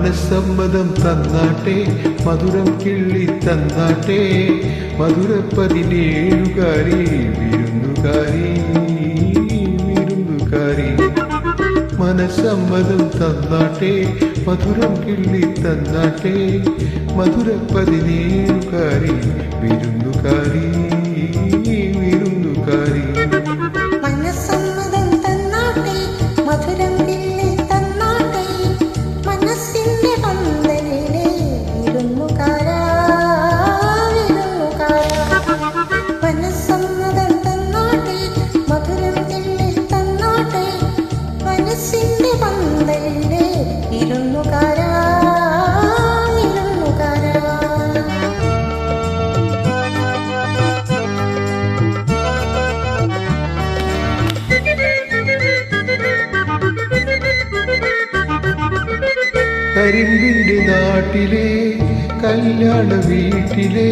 മനസ്സമ്മതം തന്നാട്ടെ മധുരം കിള്ളി തന്നാട്ടെ മധുര 17 വിരുന്നുകാരി മനസ്സമ്മതം തന്നാട്ടെ മധുരം കിള്ളി തന്നാട്ടെ മധുര 17 വിരുന്നുകാരി കരിമ്പിന്റെ നാട്ടിലെ കല്യാണ വീട്ടിലെ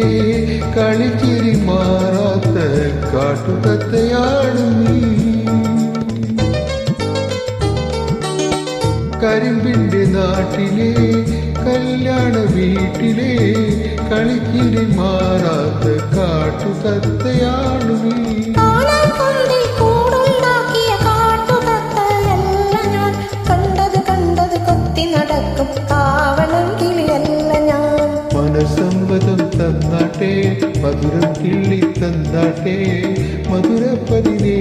കളിച്ചിരി മാറാത്ത കാട്ടുതത്തയാണ് നീ. കരിമ്പിന്റെ നാട്ടിലെ കല്യാണ വീട്ടിലെ കളിച്ചിരി മാറാത്ത കാട്ടുതത്തയാണ് നീ. മനസ്സമ്മതം തന്നാട്ടെ മധുരം കിള്ളി തന്നാട്ടെ മധുര 17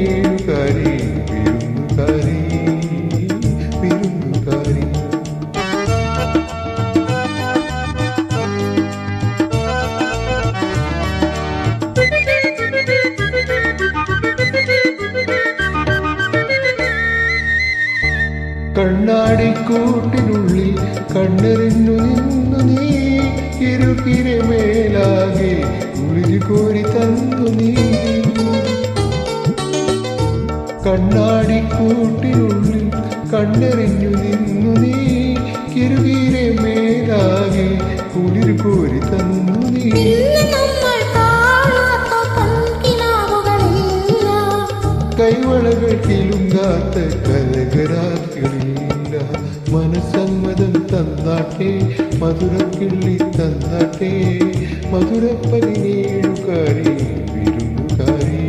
വിരുന്നുകാരി കണ്ണാടിക്കൂട്ടിനുള്ളിൽ കണ്ണെറിഞ്ഞു നിന്നു നീ ഇരുകിരെ മേലാകെ കുളിര് കോരി തന്നു നീ. കണ്ണാടിക്കൂട്ടിനുള്ളിൽ കണ്ണെറിഞ്ഞു നിന്നു നീ ഇരുകിരെ മേലാകെ കുളിര് കോരി തന്നു നീ. കൈവളകൾ കിലുങ്കാത്ത കലകരാത്രികളില്ല. മനസ്സമ്മതം തന്നാട്ടെ മധുര കിള്ളി തന്നാട്ടെ മധുര 17 വിരുന്നുകാരി